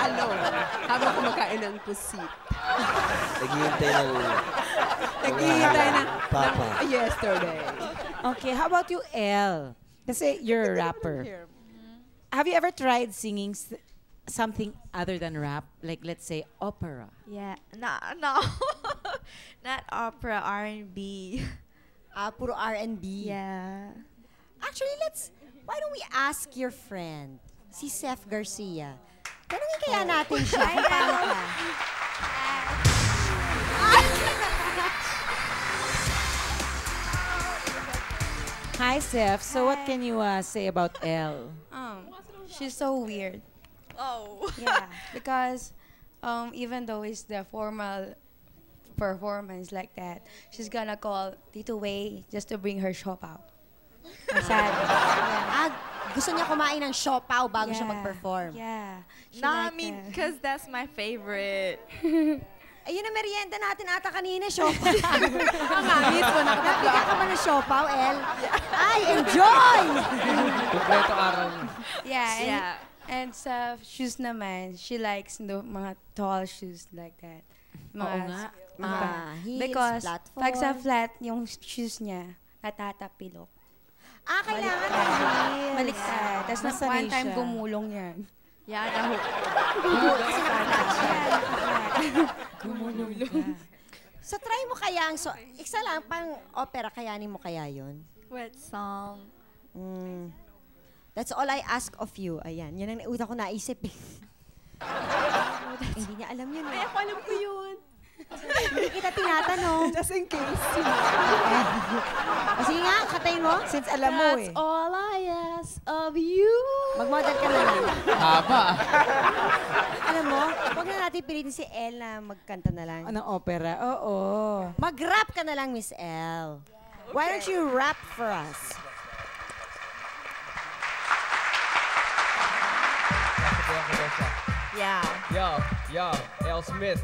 Alone. Habang kumakain ng pusit. Naghihintay ng... Naghihintay na Papa. Yesterday. Okay, how about you, Elle? Kasi you're a rapper. Have you ever tried singing something other than rap? Like, let's say, opera? Yeah. No. Not opera, R&B. Puro R&B. Yeah. Actually, why don't we ask your friend, si Seth Garcia? Tanungin kaya natin siya kung paano ka. Hi, Seth. So what can you say about Elle? she's so weird. Oh. Yeah, because even though it's the formal performance like that, she's gonna call Tito Wei just to bring her siopaw. Sad. Ah, gusto niya kumain ng siopaw bago siya mag-perform. Yeah. She Nah, I like mean, that. because that's my favorite. Ayun ang merienda natin ata kanina, siopaw. Nga, mismo, nakapagpigyan ka ba ng siopaw, El? Ay, enjoy! Kompleto araw. Yeah, and sa shoes naman, she likes the mga tall shoes like that. Oo nga. Heels, Because platform. pag sa flat, yung shoes niya, natatapilok. Ah, kailangan ng heels. Baliktad. Tapos na Nasanay one time siya. gumulong yan. Yeah, Kasi nakaflat siya. Gumulong ka. So, try mo kaya ang isa lang, pang opera, kayanin mo kaya yun? What song? That's all I ask of you. Ayan, yun ang una ko naisip eh. Hindi niya alam yun. Ay, ako alam ko yun. Hindi kita tinatanong. Just in case. O sige nga, katayin mo. Since alam mo eh. That's all I ask of you. Mag-model ka na lang. Haba. Alam mo, huwag na natin pilitin si Elle na magkanta na lang. Ng opera, oo. Mag-rap ka na lang, Miss Elle. Why don't you rap for us? Yeah. Yo, L. Smith,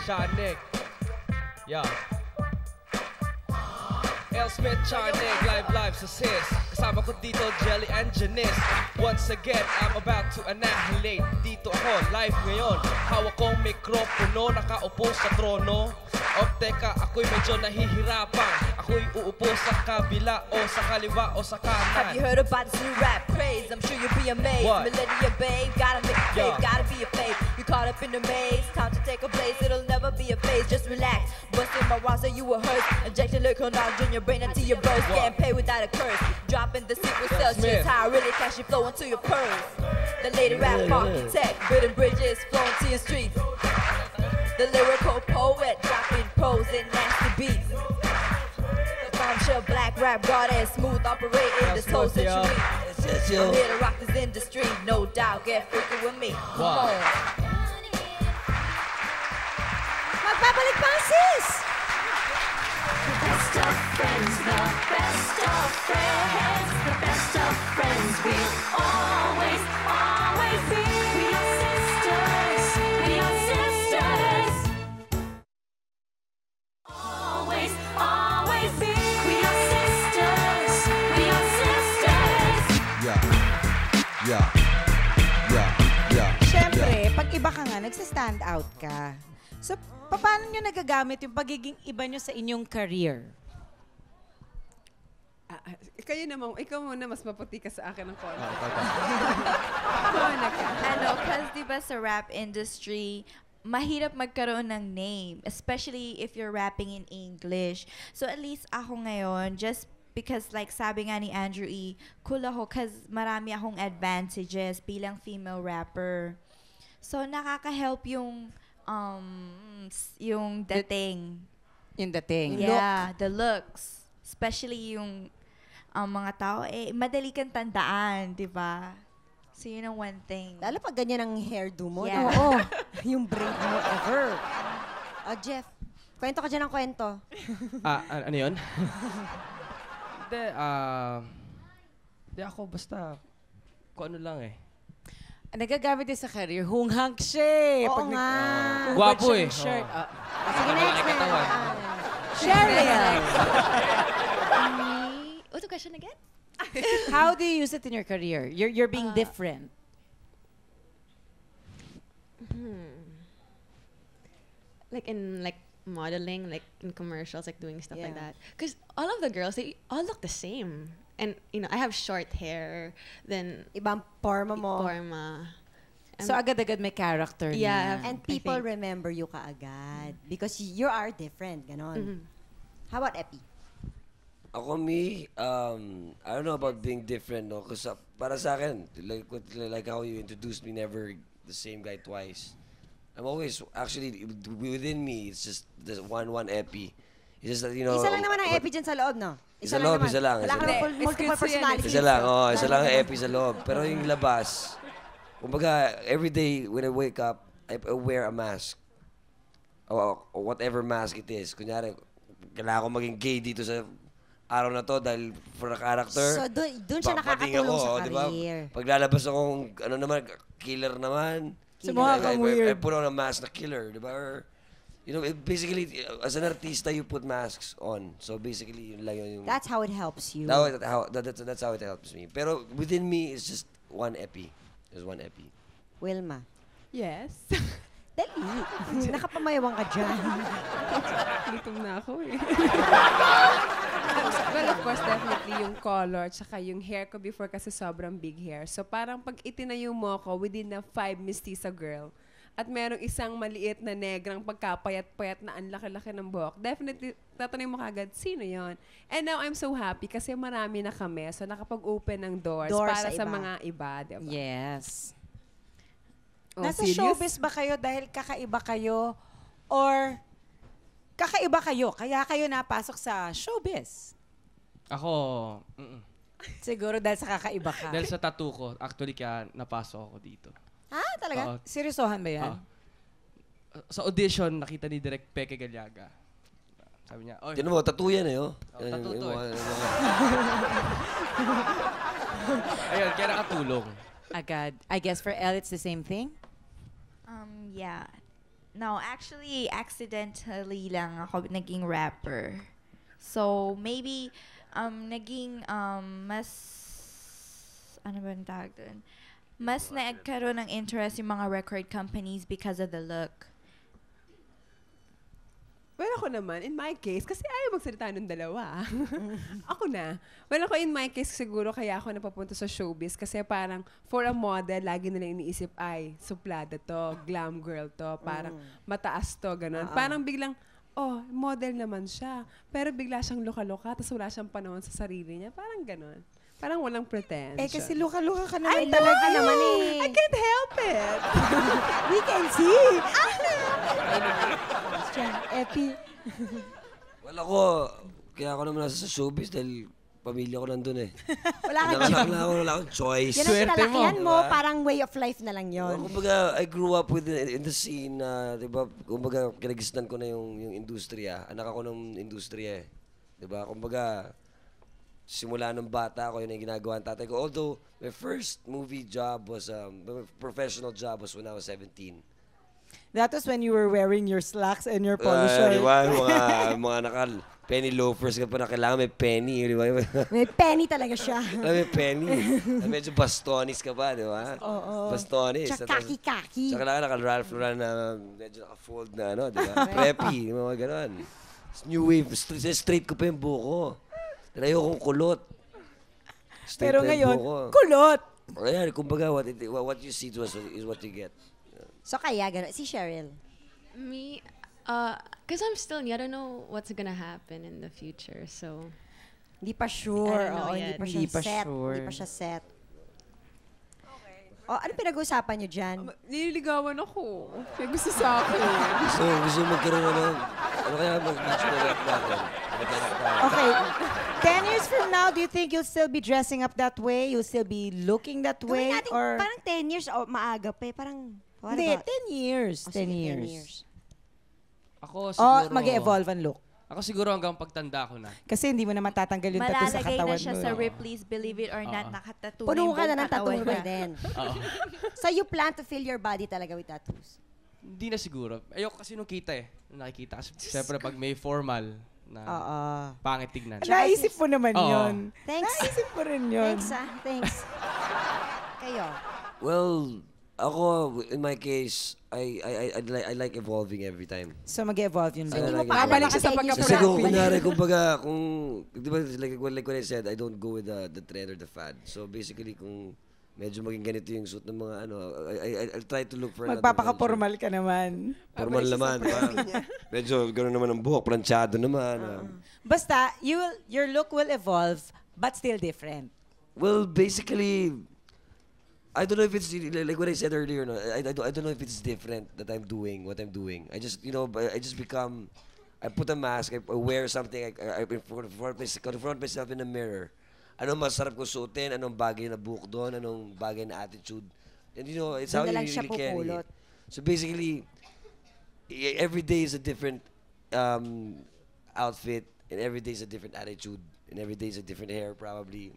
Sean Nick. Yo. L. Smith, Sean Nick, live sa sis. Kasama ko dito, Jelly and Janice. Once again, I'm about to annihilate. Dito ako, live ngayon. Hawak kong mikropono, nakaupo sa trono. O teka, ako'y medyo nahihirapan. Ako'y uupo sa kabila o sa kaliwa o sa kanan. Have you heard about this new rap craze? I'm sure you'll be amazed. What? Millennium babe, gotta make it Yeah. brave, gotta be a fave. You caught up in the maze, time to take a place. It'll never be a phase, just relax. Busting my rhymes so you will hurt. Injecting liquor knowledge in your brain until you burst. Getting paid without a curse. Dropping the secret Yeah, Celsius, Smith. how I really cash it flow into your purse. The lady rap architect, building bridges, flowing to your streets. The lyrical poet, dropping prose and nasty beats. The bombshell black rap goddess, smooth operating this whole Smith, yo. century. I'm here to rock this industry, no doubt. Get freaky with me. Come Wow. on. Magbabalik pa ang sis! The best of friends, the best of friends, the best of friends we'll always, always be. We are sisters, we are sisters. Always, always be. We are sisters, we are sisters. Siyempre, pag iba ka nga, nagsa-stand out ka. So, paano nyo nagagamit yung pagiging iba nyo sa inyong career? Kayo naman, ikaw muna, mas maputi ka sa akin ng konti. Kasi diba sa rap industry, mahirap magkaroon ng name, especially if you're rapping in English. So at least ako ngayon, just because like sabi nga ni Andrew E., cool ako because marami akong advantages bilang female rapper. So nakaka-help yung dating. Yung dating. Yeah, the looks. Especially yung mga tao, madali kang tandaan, di ba? So, yun ang one thing. Lalo pag ganyan ang hairdo mo. Yeah. Oo. Yung braid mo ever. Jeff, kwento ka dyan ng kwento. Ano yun? Hindi ako basta kung ano lang eh. Nagagamit din sa career, hunghang siya. Oo Pag nga. Gwapo eh. Shirt. Oo. Sige, next na. Cheryl! What's the question again? How do you use it in your career? You're being different. Like in modeling, like in commercials, like doing stuff like that. Because all of the girls, they all look the same. And, I have short hair, then... Ibang forma mo. So, agad-agad may character Yeah. na. And people remember you kaagad. Because you are different, ganon. How about Epi? Ako, me, I don't know about being different, no? Because para sa akin, like how you introduced me, never the same guy twice. I'm always, actually, within me, it's just the one Epi. It's just that, Isa lang naman ang Epi dyan sa loob, no? Isa loob, isa lang. Wala ka naman multiple personalities. Isa lang, isa lang ang epi sa loob. Pero yung labas, kumbaga, every day when I wake up, I wear a mask. Or whatever mask it is. Kunyari, kailangan ko maging gay dito sa araw na to dahil for a character. So, doon siya nakakatulong sa career. Paglalabas akong, killer naman. So, mukha kang weird. I put on a mask na killer, di ba? Or, basically, as an artista, you put masks on. So, basically, yun lang yung... That's how it helps you. That's how it helps me. Pero within me, it's just one epi. There's one epi. Wilma. Yes. Dali. Nakapamayawang ka dyan. Gutom na ako eh. Well, of course, definitely yung color tsaka yung hair ko before kasi sobrang big hair. So parang pag itinayo mo ako within na 5 mestiza girl at merong isang maliit na negrang pagkapayat-payat na ang laki-laki ng buhok, definitely tatanungin mo kagad, sino yon? And now I'm so happy kasi marami na kami. So nakapag-open ng doors para sa mga iba. Diba? Yes. Oh, Nasa serious? showbiz ba kayo dahil kakaiba kayo or kakaiba kayo kaya kayo napasok sa showbiz? Ako, Siguro dahil sa kakaiba ka. dahil sa tattoo ko, actually kaya napasok ako dito. Ah, talaga? Oo. Seryosohan ba yan? Sa audition, nakita ni Direk Peke Galiaga. Sabi niya, oy. Tinan mo, tattoo yan eh, oh. Tattoo to eh. Ayun, kaya nakatulong. Agad. I guess for Elle, it's the same thing? Yeah. No, actually, accidentally lang ako naging rapper. So, maybe, naging, mas, ano ba ang tawag doon? Mas nagkaroon ng interest yung mga record companies because of the look. Well, ako naman, in my case, kasi ayaw magsalita ng dalawa. Ako na. Well, ako in my case, siguro kaya ako napapunta sa showbiz kasi parang for a model, lagi nila iniisip, ay, suplada to, glam girl to, parang mataas to, gano'n. Parang biglang, oh, model naman siya. Pero bigla siyang luka-luka, tapos wala siyang panahon sa sarili niya. Parang gano'n. Parang walang pretension. Eh, kasi luka-luka ka naman I know! talaga naman I can't help it! We can see! Epi. Well, kaya ako naman nasa showbiz dahil pamilya ko nandun eh. Wala kang wala akong choice. Yan ang kinalakihan mo, parang way of life na lang yon. Kumbaga, I grew up in the scene na, di ba, kumbaga, kinagisnan ko na yung industriya. Anak ako ng industriya eh. Di ba? Kumbaga, simula nung bata ako, yun ang ginagawa ng tatay ko. Although, my first movie job was, my professional job was when I was 17. That was when you were wearing your slacks and your polo shirt. Di ba? Mga penny loafers ka pa na kailangan may penny. Di ba? May penny talaga siya. May penny. Medyo bastonis ka pa, di ba? Oo. Bastonis. Tsaka kaki-kaki. Tsaka kailangan naka-Ralph Lauren na medyo naka-fold na, ano, di ba? Preppy, mga ganon. New wave. Straight ko pa yung buko. Tinayo kong kulot. Straight Pero pa yung ngayon, buko. kulot! Ayan, kumbaga, what you see is what you get. So kaya gano'n. Si Cheryl. Me, because I'm still new, I don't know what's gonna happen in the future, so... Hindi pa sure. I don't know Oo, yet. hindi pa siya set. Hindi pa siya set. Oh, ano pinag-uusapan niyo dyan? Nililigawan ako. May gusto sa akin. Gusto magkaroon ano kaya mag-beach na rap natin? Okay. 10 years from now, do you think you'll still be dressing up that way? You'll still be looking that way? Gawin natin, Or... parang 10 years, maaga pa eh. Parang, what Hindi, about? 10 years. Oh, 10 sige, years. Ako siguro... mag-evolve ang look. Ako siguro hanggang pagtanda ko na. Kasi hindi mo na matatanggal yung tattoo sa Malalagay katawan na siya mo. sa Ripley's Believe It or Not, nakatattoo Puno yung ka na buong ng tattoo katawan by niya. then. So you plan to fill your body talaga with tattoos? Hindi na siguro. Ayoko kasi nung kita eh. Nung nakikita. Kasi siyempre pag may formal na pangit tignan. Naisip mo naman Oo. yun. Thanks. Naisip mo rin yun. Thanks, Thanks. Kayo? Well, ako, in my case, I like evolving every time. So mag-evolve yun. Hindi mo pa Babalik siya sa Kasi pagka-preppy. kung kunyari, kumbaga, di ba, like what I said, I don't go with the trend or the fad. So basically, kung medyo maging ganito yung suit ng mga ano, I'll try to look for another Magpapaka-formal ka naman. Formal naman. Medyo gano'n naman ang buhok, planchado naman. Basta, your look will evolve, but still different. Well, basically, I don't know if it's like what I said earlier. No, I don't know if it's different that I'm doing what I'm doing. I just I just become I put a mask, I wear something, I confront myself in the mirror. Anong masarap ko suotin, anong bagay na buhok doon, anong bagay na attitude. And you know, it's how you really carry it. So basically, every day is a different outfit, and every day is a different attitude, and every day is a different hair probably.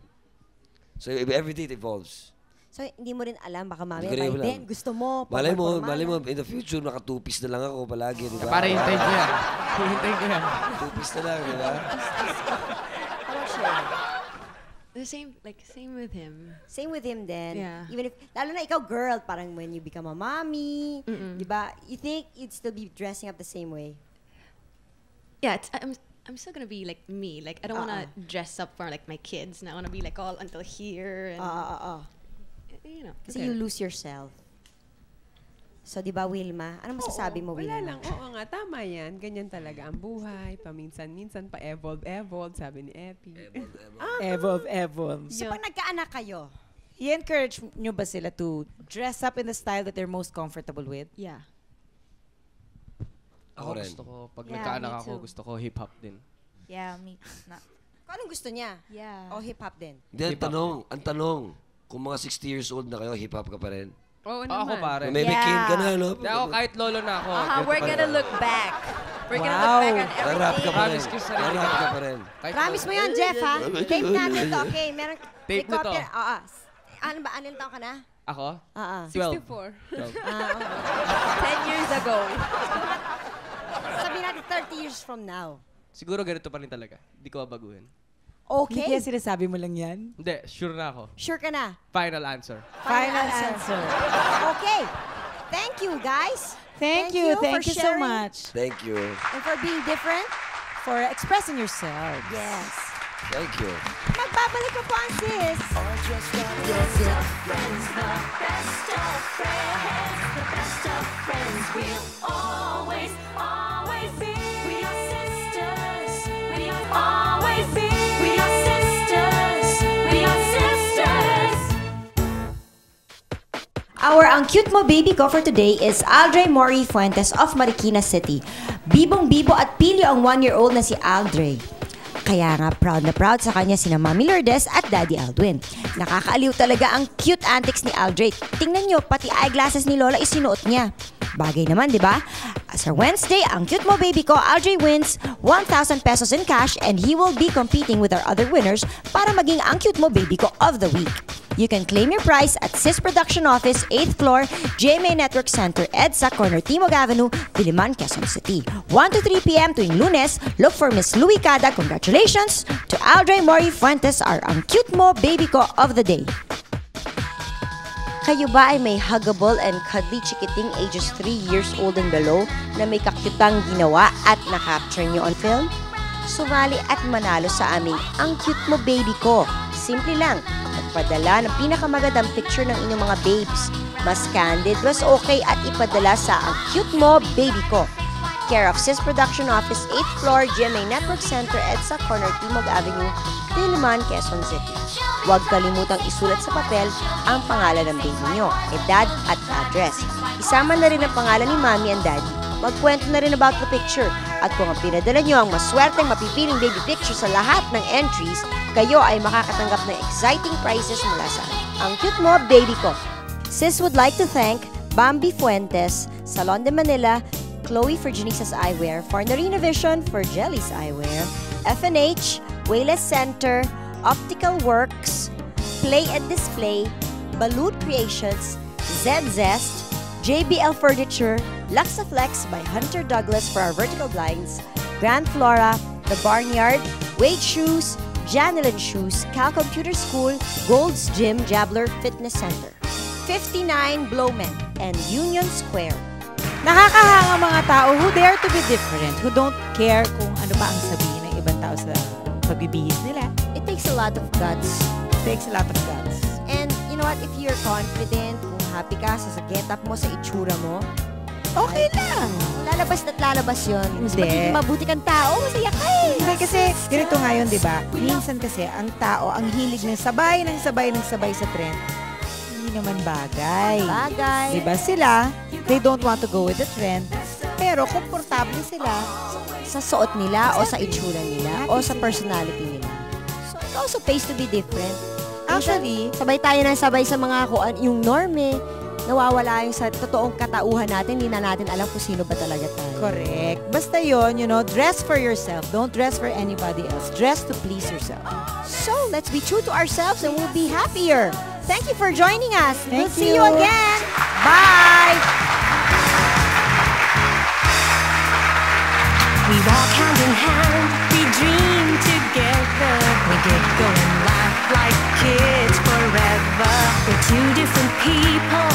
So every day it evolves. So, hindi mo rin alam, baka mamaya by then, gusto mo, malay mo, in the future, naka-two-piece na lang ako palagi, di ba? Para hintayin ko yan. Hintayin ko yan. Two-piece na lang, di ba? The same with him. Same with him then. Yeah. Even if, lalo na ikaw girl, parang when you become a mommy, di ba? You think you'd still be dressing up the same way? Yeah, I'm still gonna be like me. Like, I don't wanna dress up for like my kids, and I wanna be like all until here. And, you know. Kasi you lose yourself. So, di ba, Wilma? Ano masasabi mo, Wilma? Wala lang. Oo nga, tama yan. Ganyan talaga ang buhay. Paminsan-minsan, pa-evolve, sabi ni Epi. Evolve. So, pag nagkaanak kayo, i-encourage nyo ba sila to dress up in the style that they're most comfortable with? Yeah. Ako gusto ko, pag nagkaanak ako, gusto ko hip-hop din. Yeah, me. Kung anong gusto niya? Yeah. O hip-hop din? Hindi, ang tanong, kung mga 60 years old na kayo, hip-hop ka pa rin? Oo naman. Ako pare. May bikin ka na, no? Ako kahit lolo na ako. We're gonna look back. We're gonna look back on everything. Rap ka pa rin. Rap ka pa rin. Promise mo yan, Jeff, ha? Tape natin to, okay? Meron, tape na to. Oo. Ano ba? Anong taon ka na? Ako? 12. 10 years ago. Sabihin natin 30 years from now. Siguro ganito pa rin talaga. Hindi ko babaguhin. Okay. Hindi sinasabi mo lang yan? Hindi, sure na ako. Sure ka na? Final answer. Final answer. Okay. Thank you, guys. Thank you so sharing. much. Thank you. And for being different. For expressing yourself. Yes. Thank you. Magbabalik pa po ang sis. Our Ang Cute Mo Baby Ko for today is Aldre Mori Fuentes of Marikina City. Bibong-bibo at pilyo ang 1-year-old na si Aldre. Kaya nga proud na proud sa kanya sina Mami Lourdes at Daddy Aldwin. Nakakaaliw talaga ang cute antics ni Aldre. Tingnan nyo, pati eyeglasses ni Lola isinuot niya. Bagay naman, di ba? As for Wednesday, ang Cute Mo Baby Ko, Aldre wins 1,000 pesos in cash and he will be competing with our other winners para maging ang Cute Mo Baby Ko of the week. You can claim your prize at Sis Production Office, 8th floor, GMA Network Center, EDSA, corner Timog Avenue, Diliman, Quezon City. 1 to 3 p.m. tuwing Lunes, look for Miss Louie Cada. Congratulations to Aldre Mori Fuentes, our Ang Cute Mo Baby Ko of the day. Kayo ba ay may huggable and cuddly chikiting ages 3 years old and below na may kakyutang ginawa at na-capture nyo on film? Sumali at manalo sa aming Ang Cute Mo Baby Ko. Simple lang, magpadala ng pinakamagandang picture ng inyong mga babes. Mas candid, mas okay at ipadala sa Ang Cute Mo Baby Ko. Care of Sis Production Office, 8th floor, GMA Network Center, EDSA, corner Timog Avenue, Diliman, Quezon City. Huwag kalimutang isulat sa papel ang pangalan ng baby nyo, edad at address. Isama na rin ang pangalan ni Mommy and Daddy. Magkwento na rin about the picture. At kung ang pinadala nyo ang maswerteng mapipiling baby picture sa lahat ng entries, kayo ay makakatanggap ng exciting prizes mula sa Ang Cute Mo Baby Ko. Sis would like to thank Bambi Fuentes, Salon de Manila, Chloe for Janice's Eyewear, Farnarina Vision for Jelly's Eyewear, FNH, Wayless Center, Optical Works, Play and Display, Balut Creations, Zest, JBL Furniture, Luxaflex by Hunter Douglas for our vertical blinds, Grand Flora, The Barnyard, Wade Shoes, Janilyn Shoes, Cal Computer School, Gold's Gym, Jabler Fitness Center, 59 Blowmen, and Union Square. Nakakahanga mga tao who dare to be different, who don't care kung ano ba ang sabihin ng ibang tao sa pagbibihis nila. It takes a lot of guts. It takes a lot of guts. And you know what, if you're confident, kung happy ka sa get-up mo, sa itsura mo, okay lang. Lalabas at lalabas yun. Hindi. Magiging mabuti kang tao, masaya ka eh. Hindi kasi, ganito nga yun, di ba? Minsan kasi, ang tao, ang hilig ng sabay sa trend, hindi naman bagay. Bagay. Di ba sila, they don't want to go with the trend. Pero komportable sila sa suot nila o sa itsura nila o sa personality nila. So it also pays to be different. Actually, sabay tayo ng sabay sa mga yung norme, nawawala yung sa totoong katauhan natin, hindi na natin alam kung sino ba talaga tayo. Correct. Basta yun, dress for yourself. Don't dress for anybody else. Dress to please yourself. So, let's be true to ourselves and we'll be happier. Thank you for joining us. We'll Thank see you. you again. Bye! We walk hand in hand, we dream together. We get going, laugh like kids forever. We're two different people